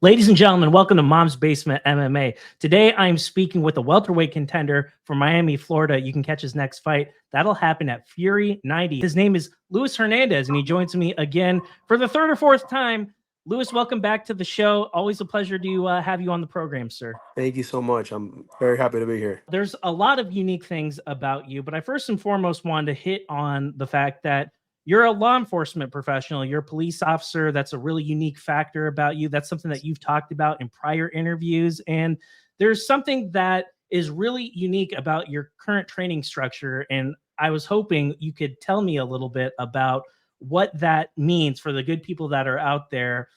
Ladies and gentlemen, welcome to Mom's Basement MMA. Today, I'm speaking with a welterweight contender from Miami, Florida. You can catch his next fight. That'll happen at Fury 90. His name is Luis Hernandez, and he joins me again for the third or fourth time. Luis, welcome back to the show. Always a pleasure to have you on the program, sir. Thank you so much. I'm very happy to be here. There's a lot of unique things about you, but I first and foremost wanted to hit on the fact that you're a law enforcement professional. You're a police officer. That's a really unique factor about you. That's something that you've talked about in prior interviews. And there's something that is really unique about your current training structure. And I was hoping you could tell me a little bit about what that means for the good people that are out there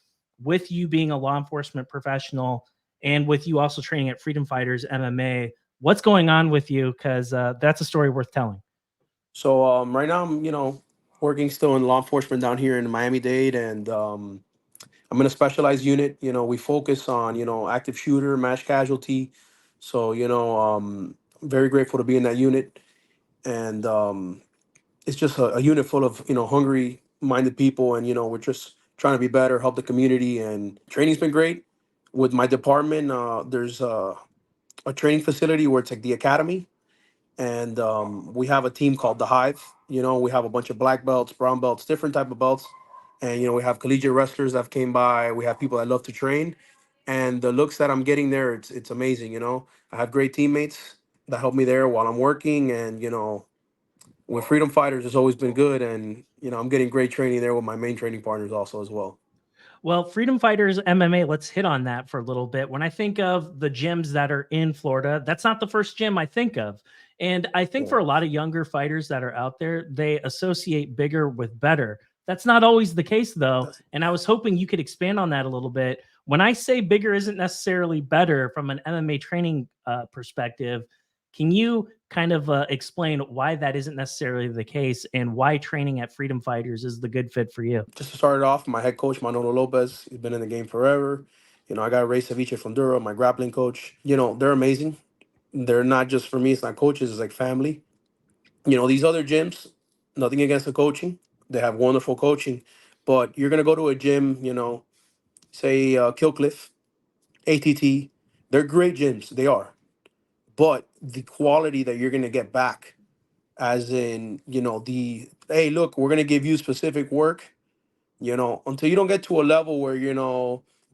with you being a law enforcement professional and with you also training at Freedom Fighters MMA. What's going on with you? Because that's a story worth telling. So right now I'm working still in law enforcement down here in Miami-Dade, and I'm in a specialized unit. We focus on active shooter, mass casualty. So I'm very grateful to be in that unit, and it's just a unit full of hungry-minded people, and we're just trying to be better, help the community, and training's been great. With my department, there's a training facility where it's like the academy, and we have a team called the Hive. We have a bunch of black belts, brown belts, different type of belts, and we have collegiate wrestlers that have came by. We have people that love to train, and the looks that I'm getting there, it's amazing. I have great teammates that help me there while I'm working, and with Freedom Fighters, it's always been good, and I'm getting great training there with my main training partners also as well. Well, Freedom Fighters MMA, let's hit on that for a little bit. When I think of the gyms that are in Florida, that's not the first gym I think of. And I think Yeah. for a lot of younger fighters that are out there, they associate bigger with better. That's not always the case, though. That's- And I was hoping you could expand on that a little bit. When I say bigger isn't necessarily better from an MMA training perspective, can you kind of explain why that isn't necessarily the case and why training at Freedom Fighters is the good fit for you? Just to start it off, my head coach, Manolo Lopez, he's been in the game forever. I got Ray Ceviche from Duro, my grappling coach. They're amazing. They're not just for me, it's not coaches, it's like family. These other gyms, nothing against the coaching. They have wonderful coaching. But you're going to go to a gym, say Killcliff, ATT. They're great gyms. They are. But the quality that you're going to get back, as in, hey, look, we're going to give you specific work, until you don't get to a level where,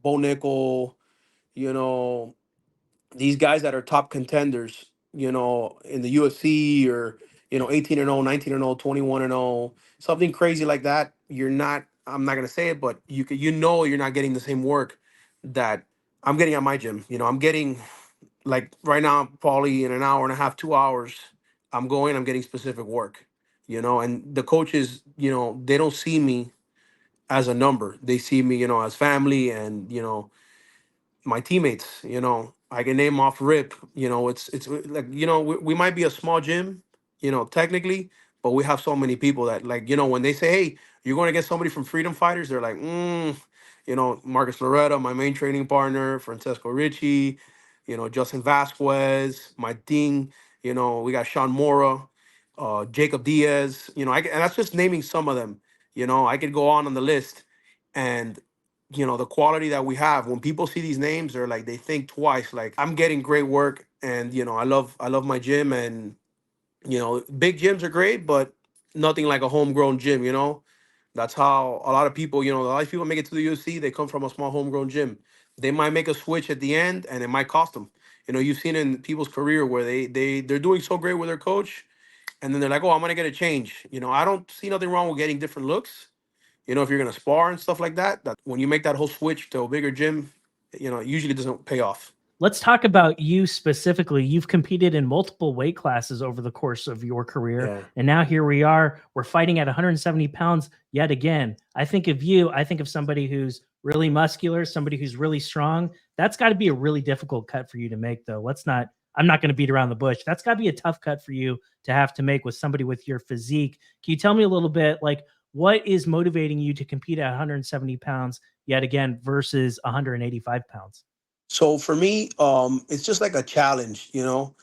Bo Nickel, you know, these guys that are top contenders, in the UFC, or 18 and 0, 19 and 0, 21 and 0, something crazy like that. You're not. I'm not gonna say it, but you're not getting the same work that I'm getting at my gym. I'm getting, like, right now, probably in an hour and a half, 2 hours. I'm getting specific work. And the coaches, they don't see me as a number. They see me, as family, and my teammates. I can name off rip. It's like, we might be a small gym, technically, but we have so many people that, like, when they say, hey, you're going to get somebody from Freedom Fighters, they're like, Marcus Loretta, my main training partner, Francesco Ricci, Justin Vasquez, my ding, we got Sean Mora, Jacob Diaz, and that's just naming some of them. I could go on the list, and the quality that we have, when people see these names, they're like, they think twice. Like, I'm getting great work, and I love my gym. And big gyms are great, but nothing like a homegrown gym. That's how a lot of people, a lot of people make it to the UFC. They come from a small homegrown gym. They might make a switch at the end, and it might cost them. You've seen in people's career where they're doing so great with their coach, and then they're like, oh, I'm gonna get a change. I don't see nothing wrong with getting different looks, if you're gonna spar and stuff like that. That when you make that whole switch to a bigger gym, it usually doesn't pay off. Let's talk about you specifically. You've competed in multiple weight classes over the course of your career. Yeah. And now here we are. We're fighting at 170 pounds yet again. I think of you, I think of somebody who's really muscular, somebody who's really strong. That's got to be a really difficult cut for you to make, though. I'm not going to beat around the bush. That's got to be a tough cut for you to have to make with somebody with your physique. Can you tell me a little bit, like, what is motivating you to compete at 170 pounds yet again versus 185 pounds? So for me, it's just like a challenge. People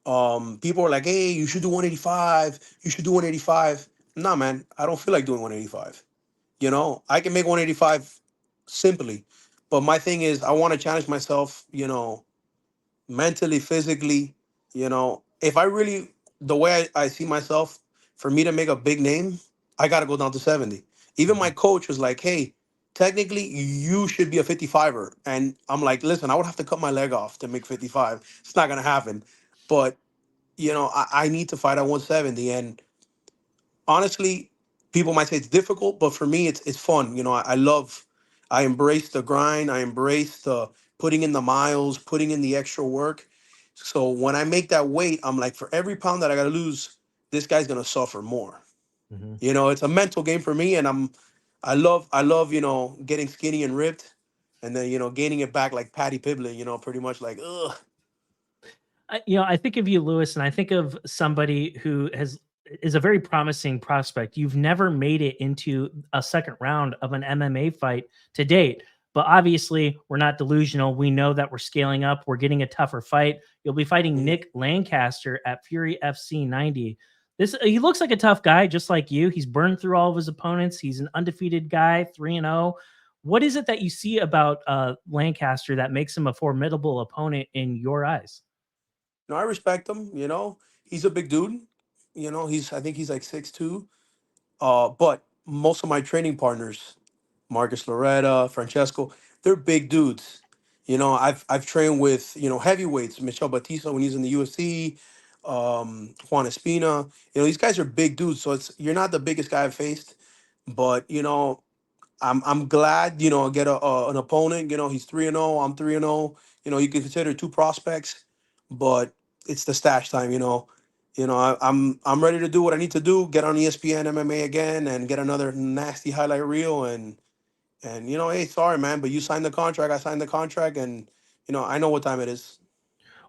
are like, hey, you should do 185. You should do 185. Nah, man, I don't feel like doing 185. I can make 185 simply. But my thing is, I want to challenge myself, mentally, physically, if I really, the way I see myself, for me to make a big name, I got to go down to 70. Even my coach was like, hey, technically, you should be a 55er. And I'm like, listen, I would have to cut my leg off to make 55. It's not going to happen. But, I need to fight at 170. And honestly, people might say it's difficult, but for me, it's fun. I embrace the grind. I embrace the putting in the miles, putting in the extra work. So when I make that weight, I'm like, for every pound that I got to lose, this guy's gonna suffer more. Mhm. It's a mental game for me, and I love, getting skinny and ripped, and then gaining it back like Patty Piblet. Pretty much like, ugh. I think of you, Lewis, and I think of somebody who is a very promising prospect. You've never made it into a second round of an MMA fight to date, but obviously we're not delusional. We know that we're scaling up. We're getting a tougher fight. You'll be fighting Mhm. Nick Lancaster at Fury FC 90. He looks like a tough guy, just like you. He's burned through all of his opponents. He's an undefeated guy, 3-0. What is it that you see about Lancaster that makes him a formidable opponent in your eyes? No, I respect him. He's a big dude. I think he's like 6'2". But most of my training partners, Marcus Loretta, Francesco, they're big dudes. I've trained with heavyweights, Michel Batista when he's in the UFC, Juan Espina. These guys are big dudes. So you're not the biggest guy I've faced, but I'm glad I get an opponent. He's 3-0. I'm 3-0. You can consider two prospects, but it's the stash time. I'm ready to do what I need to do. Get on ESPN MMA again and get another nasty highlight reel. And hey, sorry man, but you signed the contract. I signed the contract, and I know what time it is.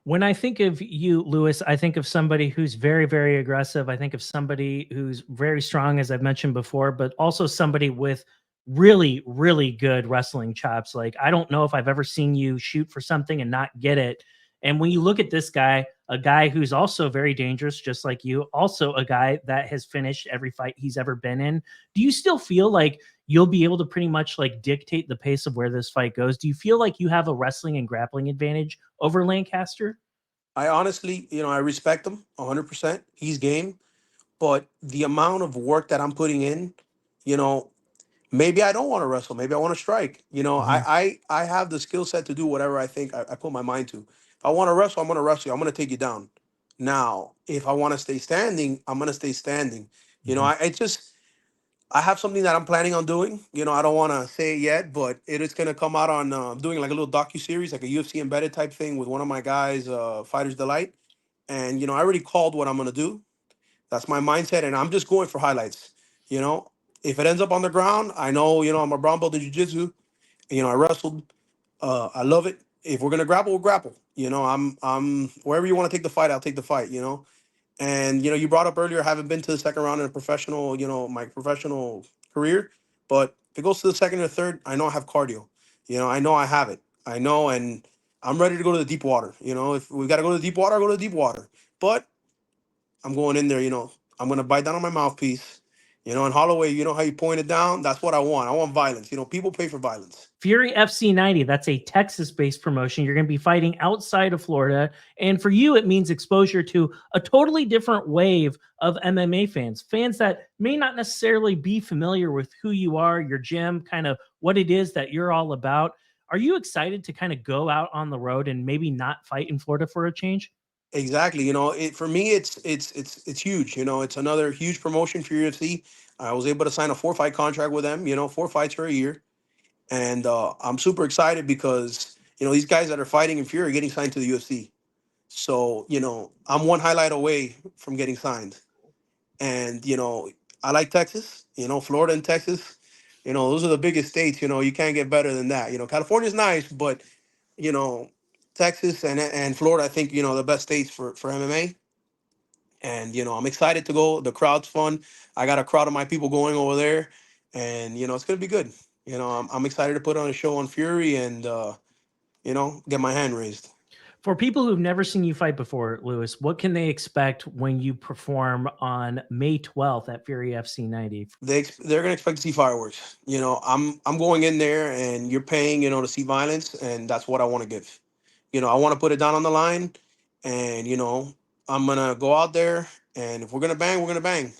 When I think of you, Lewis, I think of somebody who's very, very aggressive. I think of somebody who's very strong, as I've mentioned before, but also somebody with really, really good wrestling chops. Like, I don't know if I've ever seen you shoot for something and not get it. And when you look at this guy, a guy who's also very dangerous, just like you, also a guy that has finished every fight he's ever been in, do you still feel like you'll be able to pretty much like dictate the pace of where this fight goes? Do you feel like you have a wrestling and grappling advantage over Lancaster? I honestly, I respect him 100%. He's game, but the amount of work that I'm putting in, you know, maybe I don't want to wrestle. Maybe I want to strike. Mhm. I have the skill set to do whatever I think I put my mind to. If I want to wrestle, I'm going to wrestle you. I'm going to take you down. Now, if I want to stay standing, I'm going to stay standing. Mhm. I have something that I'm planning on doing. I don't want to say it yet, but it is going to come out on doing like a little docu series, like a UFC embedded type thing with one of my guys, Fighters Delight. And I already called what I'm going to do. That's my mindset, and I'm just going for highlights. You know, if it ends up on the ground, I know I'm a brown belt in jiu-jitsu. I wrestled. I love it. If we're gonna grapple, we'll grapple. I'm wherever you want to take the fight, I'll take the fight. And you brought up earlier, I haven't been to the second round in a professional, my professional career, but if it goes to the second or third, I know I have cardio. I know I have it. I know, and I'm ready to go to the deep water. If we got to go to the deep water, I'll go to the deep water. But I'm going in there, I'm gonna bite down on my mouthpiece. And Holloway, how you point it down? That's what I want. I want violence. People pay for violence. Fury FC 90, that's a Texas based promotion. You're going to be fighting outside of Florida. And for you, it means exposure to a totally different wave of MMA fans, fans that may not necessarily be familiar with who you are, your gym, kind of what it is that you're all about. Are you excited to kind of go out on the road and maybe not fight in Florida for a change? Exactly. For me, it's huge. It's another huge promotion for UFC. I was able to sign a 4-fight contract with them. 4 fights for a year, and I'm super excited because these guys that are fighting in Fury are getting signed to the UFC. So I'm one highlight away from getting signed. And I like Texas. Florida and Texas. Those are the biggest states. You can't get better than that. California's nice, but you know Texas and Florida, I think the best states for MMA. And I'm excited to go. The crowd's fun. I got a crowd of my people going over there, and it's gonna be good. I'm excited to put on a show on Fury and get my hand raised. For people who've never seen you fight before, Lewis, what can they expect when you perform on May 12th at Fury FC 90? They're gonna expect to see fireworks. I'm going in there, and you're paying, to see violence, and that's what I want to give. I want to put it down on the line, and I'm gonna go out there, and if we're gonna bang, we're gonna bang.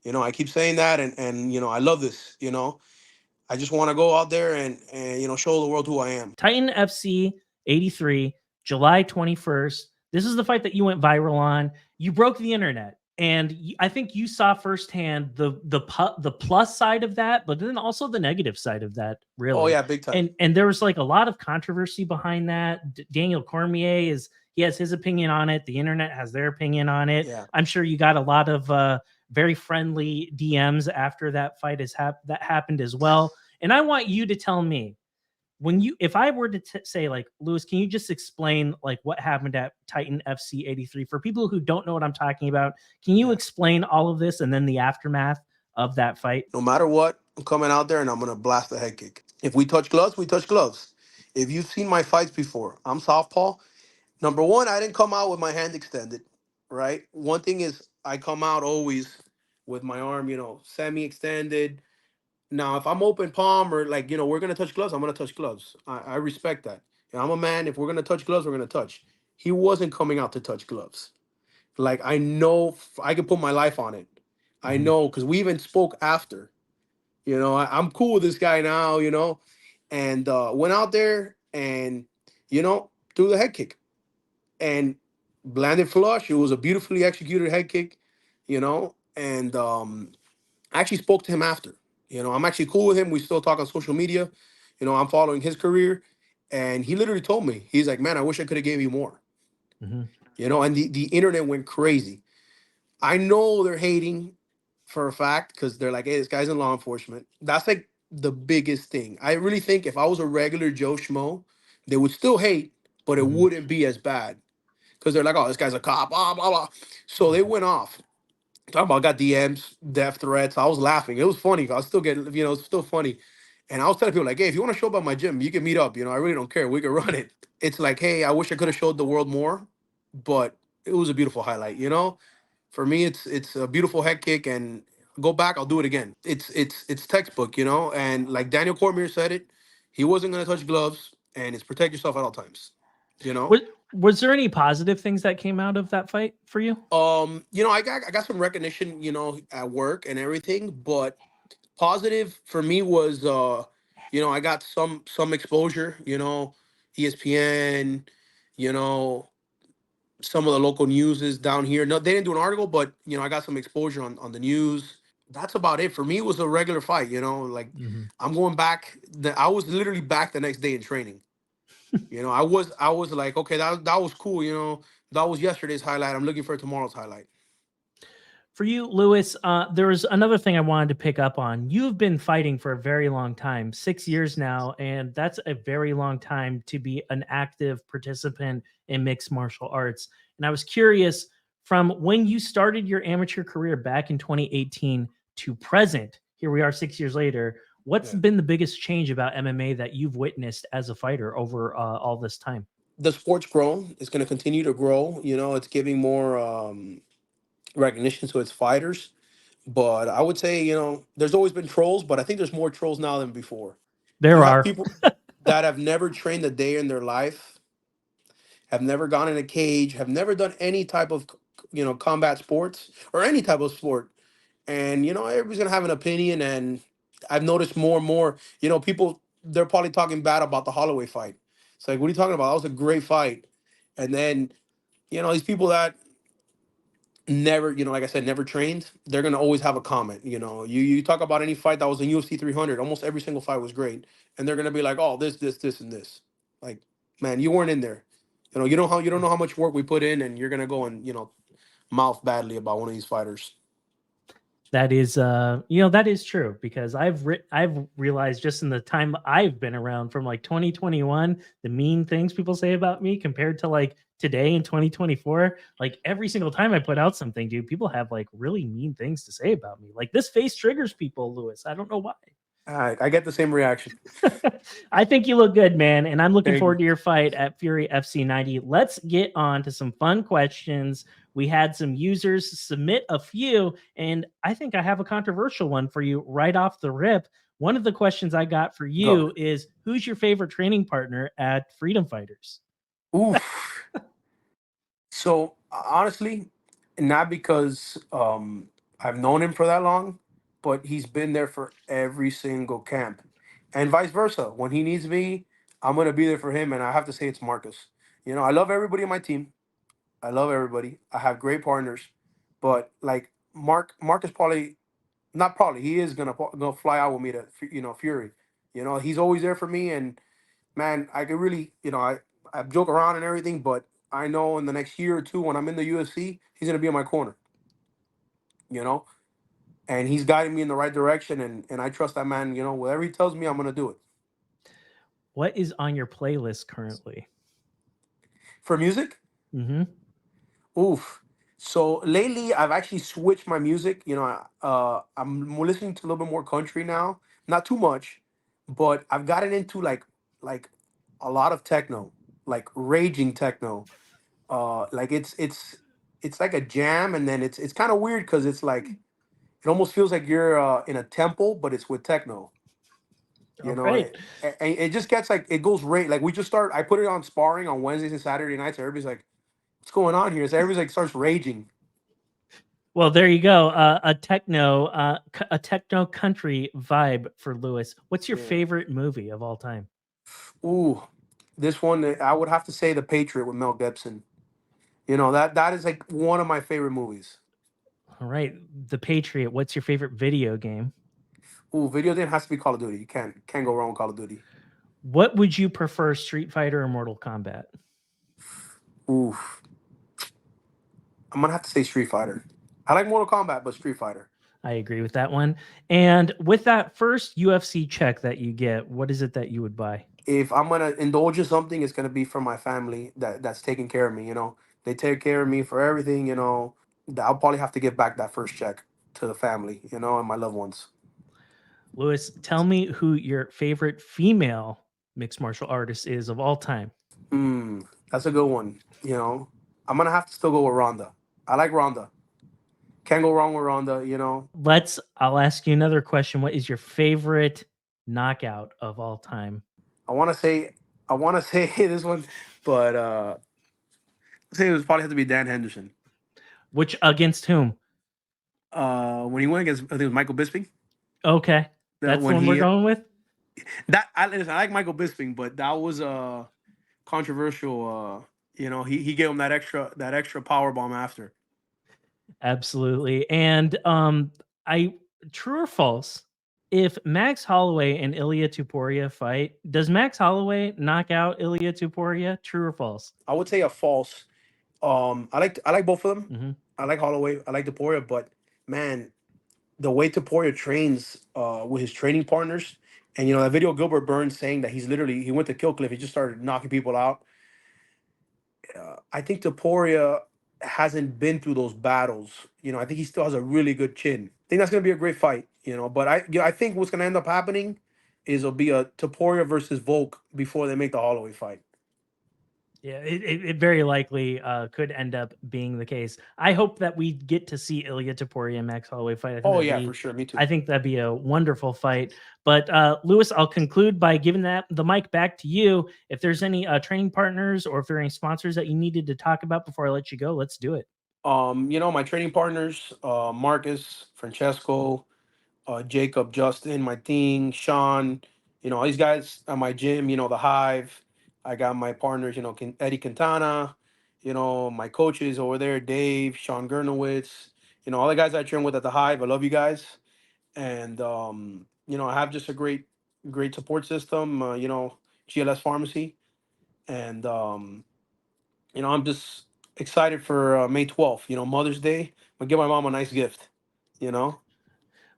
I keep saying that, and I love this. I just want to go out there and show the world who I am. Titan FC 83, July 21st. This is the fight that you went viral on. You broke the internet. And I think you saw firsthand the plus side of that, but then also the negative side of that, really. Oh yeah, big time. And there was like a lot of controversy behind that. Daniel Cormier he has his opinion on it. The internet has their opinion on it. Yeah. I'm sure you got a lot of very friendly DMs after that fight that happened as well. And I want you to tell me, if I were to say, like, Lewis, can you just explain like what happened at Titan FC 83 for people who don't know what I'm talking about? Can you explain all of this and then the aftermath of that fight? No matter what, I'm coming out there and I'm gonna blast the head kick. If we touch gloves, we touch gloves. If you've seen my fights before, I'm southpaw. Number one, I didn't come out with my hand extended, right? One thing is I come out always with my arm, semi-extended. Now, if I'm open palm or like, we're gonna touch gloves, I'm gonna touch gloves. I respect that. I'm a man. If we're gonna touch gloves, we're gonna touch. He wasn't coming out to touch gloves. Like, I know I could put my life on it. I know, because we even spoke after. I'm cool with this guy now, and went out there and, threw the head kick and landed flush. It was a beautifully executed head kick, and I actually spoke to him after. I'm actually cool with him. We still talk on social media. I'm following his career. And he literally told me, he's like, man, I wish I could have gave you more. And the internet went crazy. I know they're hating for a fact because they're like, hey, this guy's in law enforcement. That's like the biggest thing. I really think if I was a regular Joe Schmo, they would still hate, but it wouldn't be as bad. Because they're like, oh, this guy's a cop, blah, blah, blah. So they went off. Talking about, I got DMs, death threats. I was laughing. It was funny. I was still getting, it's still funny. And I was telling people, like, hey, if you want to show up at my gym, you can meet up. I really don't care. We can run it. It's like, hey, I wish I could have showed the world more, but it was a beautiful highlight. For me, it's a beautiful head kick, and go back, I'll do it again. It's textbook, and like Daniel Cormier said it, he wasn't going to touch gloves, and it's protect yourself at all times. Was there any positive things that came out of that fight for you? I got some recognition, at work and everything, but positive for me was I got some exposure, ESPN, some of the local news is down here. No, they didn't do an article, but I got some exposure on the news. That's about it. For me, it was a regular fight, like I'm going back. I was literally back the next day in training. I was like, okay, that was cool. That was yesterday's highlight. I'm looking for tomorrow's highlight. For you, Lewis, there was another thing I wanted to pick up on. You've been fighting for a very long time, 6 years now, and that's a very long time to be an active participant in mixed martial arts. And I was curious, from when you started your amateur career back in 2018 to present, here we are 6 years later, what's been the biggest change about MMA that you've witnessed as a fighter over all this time? The sport's grown. It's going to continue to grow. It's giving more recognition to its fighters. But I would say, there's always been trolls, but I think there's more trolls now than before. There are people that have never trained a day in their life, have never gone in a cage, have never done any type of, combat sports or any type of sport. And, everybody's going to have an opinion. And I've noticed more and more, people, they're probably talking bad about the Holloway fight. It's like, what are you talking about? That was a great fight. And then, these people that never, like I said, never trained, they're going to always have a comment. You talk about any fight that was in UFC 300, almost every single fight was great. And they're going to be like, oh, this, and this. Like, man, you weren't in there. You don't know how much work we put in, and you're going to go and, mouth badly about one of these fighters. That is, that is true, because I've realized just in the time I've been around from like 2021, the mean things people say about me compared to like today in 2024, like every single time I put out something, dude, people have like really mean things to say about me. Like, this face triggers people, Lewis. I don't know why. I get the same reaction. I think you look good, man. And I'm looking Thank forward you. to your fight at Fury FC 90. Let's get on to some fun questions. We had some users submit a few, and I think I have a controversial one for you right off the rip. One of the questions I got for Go. you is, who's your favorite training partner at Freedom Fighters? Oof. So honestly, not because I've known him for that long, but he's been there for every single camp, and vice versa. When he needs me, I'm gonna be there for him, and I have to say it's Marcus. You know, I love everybody on my team. I love everybody. I have great partners, but like Marcus probably not probably he is gonna fly out with me to Fury. You know, he's always there for me, and man, I could really, I joke around and everything, but I know in the next year or two when I'm in the UFC, he's gonna be in my corner, you know, and he's guiding me in the right direction, and I trust that man. You know, whatever he tells me, I'm gonna do it. What is on your playlist currently? For music, Mm-hmm. oof. So lately, I've actually switched my music. You know, I'm listening to a little bit more country now, not too much, but I've gotten into like a lot of techno, like raging techno. Like it's like a jam, and then it's kind of weird because it's like it almost feels like you're in a temple, but it's with techno. You All know, right. and it just gets like it goes right. Like we just start. I put it on sparring on Wednesdays and Saturday nights. Everybody's like, "What's going on here?" So everybody's like starts raging. Well, there you go. A techno country vibe for Lewis. What's your Yeah. favorite movie of all time? Ooh, this one I would have to say The Patriot with Mel Gibson. You know that is like one of my favorite movies. All right, The Patriot. What's your favorite video game? Ooh, video game has to be Call of Duty. You can't go wrong with Call of Duty. What would you prefer, Street Fighter or Mortal Kombat? Ooh, I'm gonna have to say Street Fighter. I like Mortal Kombat, but Street Fighter. I agree with that one. And with that first UFC check that you get, what is it that you would buy? If I'm gonna indulge in something, it's gonna be for my family that's taking care of me. You know, they take care of me for everything. You know, I'll probably have to give back that first check to the family. You know, and my loved ones. Lewis, tell me who your favorite female mixed martial artist is of all time. That's a good one. You know, I'm gonna have to still go with Ronda. I like Ronda. Can't go wrong with Ronda. You know, I'll ask you another question. What is your favorite knockout of all time? I want to say I want to say this one, but I say it was probably have to be Dan Henderson. Which against whom? When he went against I think it was Michael Bisping. Okay. That That's the when one we're he going with? that listen, I like Michael Bisping, but that was controversial. You know, he gave him that extra power bomb after. Absolutely. And I true or false? If Max Holloway and Ilya Tuporia fight, does Max Holloway knock out Ilya Tuporia? True or false? I would say a false. I like both of them. Hmm. I like Holloway. I like Deporia, but man, the way Deporia trains with his training partners, and you know that video of Gilbert Burns saying that he went to Kill Cliff, he just started knocking people out. I think Deporia hasn't been through those battles. You know, I think he still has a really good chin. I think that's gonna be a great fight. You know, but I think what's gonna end up happening is it'll be a Topuria versus Volk before they make the Holloway fight. Yeah, it very likely could end up being the case. I hope that we get to see Ilya Taporia and Max Holloway fight. Oh yeah, for sure. Me too. I think that'd be a wonderful fight. But Lewis, I'll conclude by giving the mic back to you. If there's any training partners or if there are any sponsors that you needed to talk about before I let you go, let's do it. You know, my training partners, Marcus, Francesco, Jacob, Justin, my thing, Sean, you know, all these guys at my gym, you know, the Hive. I got my partners, you know, Eddie Quintana, you know, my coaches over there, Dave, Sean Gernowitz, you know, all the guys I train with at the Hive. I love you guys. And, you know, I have just a great support system, you know, GLS Pharmacy. And, you know, I'm just excited for May 12th, you know, Mother's Day. I'm going to give my mom a nice gift, you know.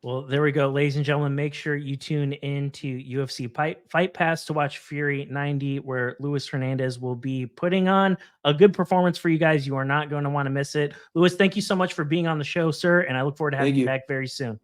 Well, there we go, ladies and gentlemen. Make sure you tune in to UFC Fight Pass to watch Fury 90, where Luis Hernandez will be putting on a good performance for you guys. You are not going to want to miss it. Luis, thank you so much for being on the show, sir, and I look forward to having Thank you you. back very soon.